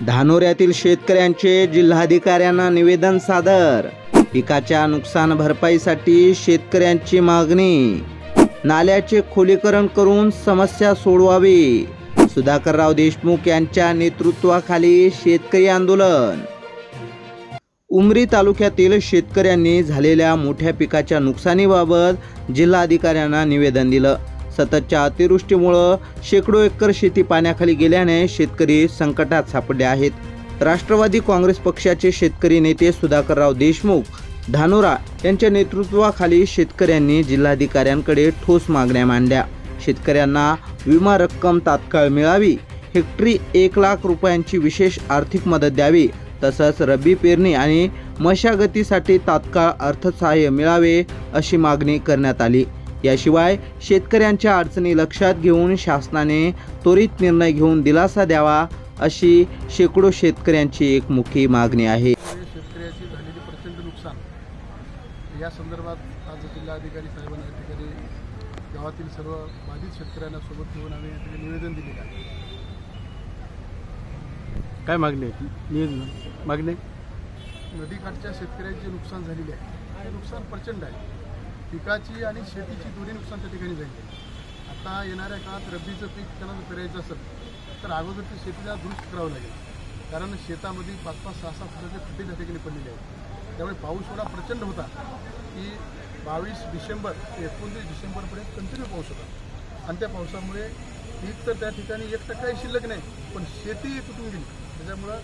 धानोऱ्यातील शेतकऱ्यांचे जिल्हाधिकाऱ्यांना निवेदन सादर। पिकाच्या नुकसान भरपाईसाठी शेतकऱ्यांची मागणी। नाल्याचे खोलीकरण करून समस्या सोडवावी। सुधाकरराव देशमुख यांच्या नेतृत्वाखाली शेतकरी आंदोलन। उमरी तालुक्यातील शेतकऱ्यांनी झालेल्या मोठ्या पिकाच्या नुकसानीबाबत जिल्हाधिकाऱ्यांना निवेदन दिलं। सततच्या अतिवृष्टीमुळे शेकडो एकर शेती पाण्याखाली गेल्याने शेतकरी संकटात सापडले आहेत। राष्ट्रवादी काँग्रेस पक्षाचे शेतकरी नेते सुधाकरराव देशमुख धानोरा यांच्या नेतृत्वाखाली शेतकऱ्यांनी जिल्हाधिकाऱ्यांकडे ठोस मागण्या मांडल्या। शेतकऱ्यांना विमा रक्कम तात्काळ मिळावी, हेक्टरी 1 लाख रुपयांची विशेष आर्थिक मदत द्यावी, तसंच रब्बी पेरणी आणि मशागतीसाठी तात्काळ अर्थसहाय्य मिळावे अशी मागणी करण्यात आली। याशिवाय शेतकऱ्यांच्या अडचणी लक्षात घेऊन शासनाने त्वरित निर्णय घेऊन दिलासा द्यावा अशी शेकडो शेतकऱ्यांची एक मुख्य मागणी आहे। शेतकऱ्याची झालेली प्रचंड नुकसान या संदर्भात आज जिल्हाधिकारी साहेबांना या ठिकाणी गावातील सर्व बाधित शेतकऱ्यांना सोबत घेऊन आम्ही निवेदन दिलेलं आहे। काय मागणी आहे? मागणी नदीकाठच्या शेतकऱ्यांचे नुकसान झालेले आहे। हे नुकसान प्रचंड आहे। पिकाची आणि शेतीची दोन्ही नुकसान त्या ठिकाणी झाली आहे। आता येणाऱ्या काळात रब्बीचं पीक त्यांना पेरायचं असेल तर अगोदरची शेतीला दुरुस्त करावं लागेल, कारण शेतामध्ये 5-5, 6-6 फुटाचे खड्डे त्या ठिकाणी पडलेले आहेत। त्यामुळे पाऊस एवढा प्रचंड होता की 22 डिसेंबर ते 29 डिसेंबरपर्यंत कंटिन्यू पाऊस होता आणि त्या पावसामुळे पीक तर त्या ठिकाणी 1% शिल्लक नाही, पण शेती तुटून गेली। त्याच्यामुळं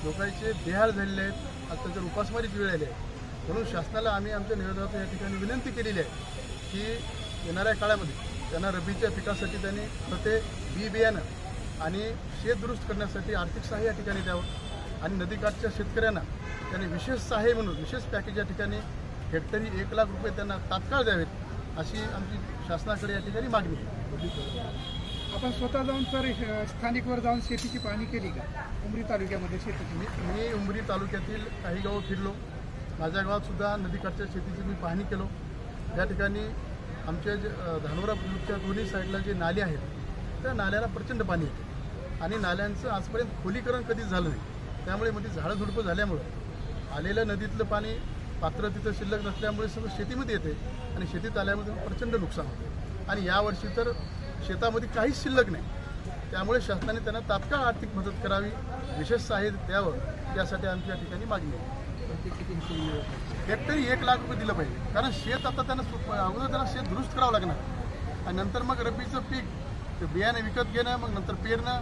लोकांचे बेहाल झालेले आहेत। आज त्याच्यावर उपासमारीची वेळ आली आहे। म्हणून शासनाला आम्ही आमच्या निवेदनातून या ठिकाणी विनंती केलेली आहे की येणाऱ्या काळामध्ये त्यांना रब्बीच्या पिकासाठी त्यांनी खते, बियाणं आणि शेत दुरुस्त करण्यासाठी आर्थिक सहाय्य या ठिकाणी द्यावं आणि नदीकाठच्या शेतकऱ्यांना त्यांनी विशेष सहाय्य म्हणून विशेष पॅकेज या ठिकाणी हेक्टरी 1 लाख रुपये त्यांना तात्काळ द्यावेत अशी आमची शासनाकडे या ठिकाणी मागणी आहे। आपण स्वतः जाऊन सर स्थानिकवर जाऊन शेतीची पाहणी केली का? उमरी तालुक्यामध्ये शेतीची मी उमरी तालुक्यातील काही गावं फिरलो। माझ्या गावात सुद्धा नदीकाठच्या शेतीची मी पाहणी केलो। या ठिकाणी आमच्या धानोरा बुद्रुकच्या दोन्ही साईडला जे नाले आहेत त्या नाल्याला प्रचंड पाणी येते आणि नाल्यांचं आजपर्यंत खोलीकरण कधीच झालं नाही। त्यामुळे मध्ये झाडं झुडपं झाल्यामुळं आलेलं नदीतलं पाणी पात्र तिथं शिल्लक नसल्यामुळे सगळं शेतीमध्ये येते आणि शेतीत आल्यामध्ये प्रचंड नुकसान होते आणि यावर्षी तर शेतामध्ये काहीच शिल्लक नाही। त्यामुळे शासनाने त्यांना तात्काळ आर्थिक मदत करावी, विशेष सहाय्य द्यावं यासाठी आमच्या ठिकाणी मागणी आहे। हेक्टरी 1 लाख रुपये दिलं पाहिजे, कारण शेत आता त्यांना अगोदर त्यांना शेत दुरुस्त करावं लागणार आणि नंतर मग रब्बीचं पीक ते बियाणे विकत घेणं, मग नंतर पेरणं,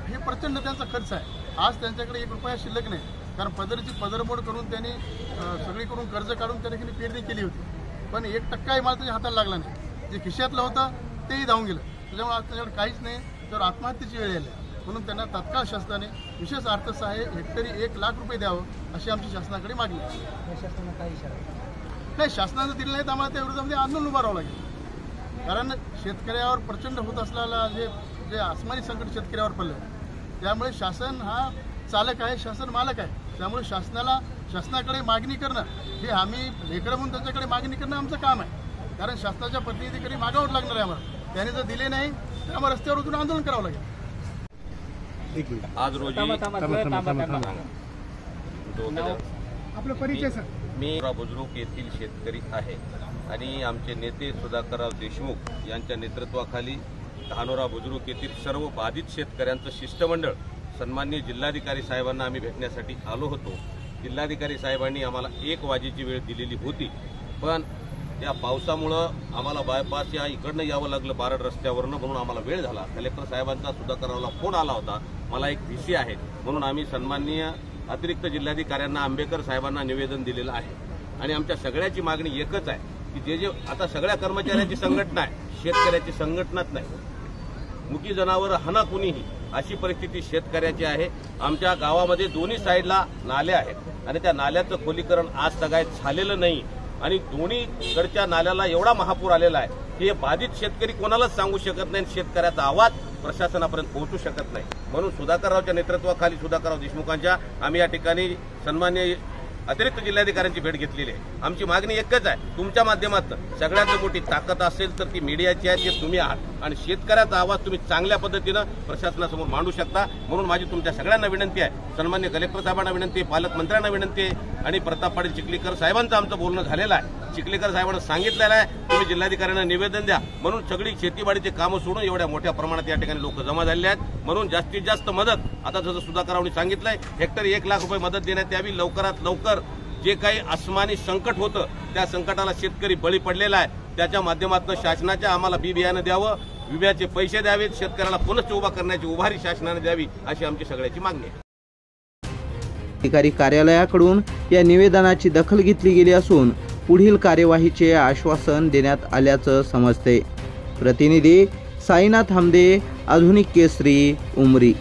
हे प्रचंड त्यांचा खर्च आहे। आज त्यांच्याकडे 1 रुपया शिल्लक नाही, कारण पदरमोड करून त्यांनी सगळीकडून कर्ज काढून त्या ठिकाणी पेरणी केली होती, पण 1% माल त्याच्या हाताला लागला नाही। जे खिशातलं होतं तेही धावून गेलं। त्याच्यामुळे आज त्याच्याकडे काहीच नाही, तर आत्महत्येची वेळ आली। म्हणून त्यांना तात्काळ शासनाने विशेष अर्थसहाय्य हेक्टरी 1 लाख रुपये द्यावं अशी आमची शासनाकडे मागणी आहे। शासनानं काही इशारा नाही, शासनानं दिलं नाही तर आम्हाला त्या विरोधामध्ये आंदोलन उभारावं लागेल, कारण शेतकऱ्यावर प्रचंड होत असलेला जे आसमानी संकट शेतकऱ्यावर पडलं, त्यामुळे शासन हा चालक आहे, शासन मालक आहे। त्यामुळे शासनाकडे मागणी करणं हे आम्ही लेकरं म्हणून त्यांच्याकडे मागणी करणं आमचं काम आहे, कारण शासनाच्या प्रतिनिधीकडे मागावं लागणार आहे आम्हाला। त्याने जर दिले नाही तर आम्हाला रस्त्यावर उतरून आंदोलन करावं लागेल। आज रोजी आपला परिचय सर? मी बुद्रुक येथील शेतकरी आहे आणि आमचे नेते सुधाकरराव देशमुख यांच्या नेतृत्वाखाली धानोरा बुद्रुक येथील सर्व बाधित शेतकऱ्यांचं शिष्टमंडळ सन्माननीय जिल्हाधिकारी साहेबांना आम्ही भेटण्यासाठी आलो होतो। जिल्हाधिकारी साहेबांनी आम्हाला 1 वाजेची वेळ दिलेली होती, पण त्या पावसामुळं आम्हाला बायपास या इकडनं यावं लागलं बारड रस्त्यावरनं, म्हणून आम्हाला वेळ झाला। कलेक्टर साहेबांचा सुधाकररावला फोन आला होता, मला एक VC आहे, म्हणून आम्ही सन्माननीय अतिरिक्त जिल्हाधिकाऱ्यांना आंबेकर साहेबांना निवेदन दिलेलं आहे आणि आमच्या सगळ्याची मागणी एकच आहे की जे आता सगळ्या कर्मचाऱ्यांची संघटना आहे, शेतकऱ्याची संघटनाच नाही। मुकी जनावर हना कुणीही अशी परिस्थिती शेतकऱ्याची आहे। आमच्या गावामध्ये दोन्ही साईडला नाले आहेत आणि त्या नाल्याचं खोलीकरण आज सगळ्यात झालेलं नाही आणि दोन्हीकडच्या नाल्याला एवढा महापूर आलेला आहे की हे बाधित शेतकरी कोणालाच सांगू शकत नाही, शेतकऱ्याचा आवाज प्रशासनापर्यंत पोहोचू शकत नाही। म्हणून सुधाकररावच्या नेतृत्वाखाली सुधाकरराव देशमुखांच्या आम्ही या ठिकाणी सन्माननीय अतिरिक्त जिल्हाधिकाऱ्यांची भेट घेतलेली आहे। आमची मागणी एकच आहे, तुमच्या माध्यमातून सगळ्यात मोठी ताकद असेल तर ती मीडियाची आहे, ते तुम्ही आहात आणि शेतकऱ्याचा आवाज तुम्ही चांगल्या पद्धतीनं प्रशासनासमोर मांडू शकता. म्हणून माझी तुमच्या सगळ्यांना विनंती आहे, सन्मान्य कलेक्टर साहेबांना विनंती आहे, पालकमंत्र्यांना विनंती आहे आणि प्रताप पाटील चिखलीकर साहेबांचं आमचं बोलणं झालेलं आहे. चिखलीकर साहेबांना सांगितलेलं आहे तुम्ही जिल्हाधिकाऱ्यांना निवेदन द्या म्हणून. सगळी शेतीवाडीचे कामं सोडून एवढ्या मोठ्या प्रमाणात या ठिकाणी लोक जमा झालेले आहेत. म्हणून जास्तीत जास्त मदत, आता जसं सुधाकररावांनी सांगितलंय, हेक्टरी 1 लाख रुपये मदत देण्यात यावी. लवकरात लवकर जे काही अस्मानी संकट होतं त्या संकटाला शेतकरी बळी पडलेला आहे, त्याच्या माध्यमातून शासनाच्या आम्हाला बी बियाणं द्यावं, विम्याचे पैसे द्यावेत, शेतकऱ्याला पुनश्च उभा करण्याची उभारी शासनाने द्यावी अशी आमची सगळ्याची मागणी आहे. अधिकारी कार्यालयाकडून या निवेदनाची दखल घेतली गेली असून पुढील कार्यवाहीचे आश्वासन देण्यात आल्याचं समजते. प्रतिनिधी साईनाथ हमदे, आधुनिक केसरी, उमरी.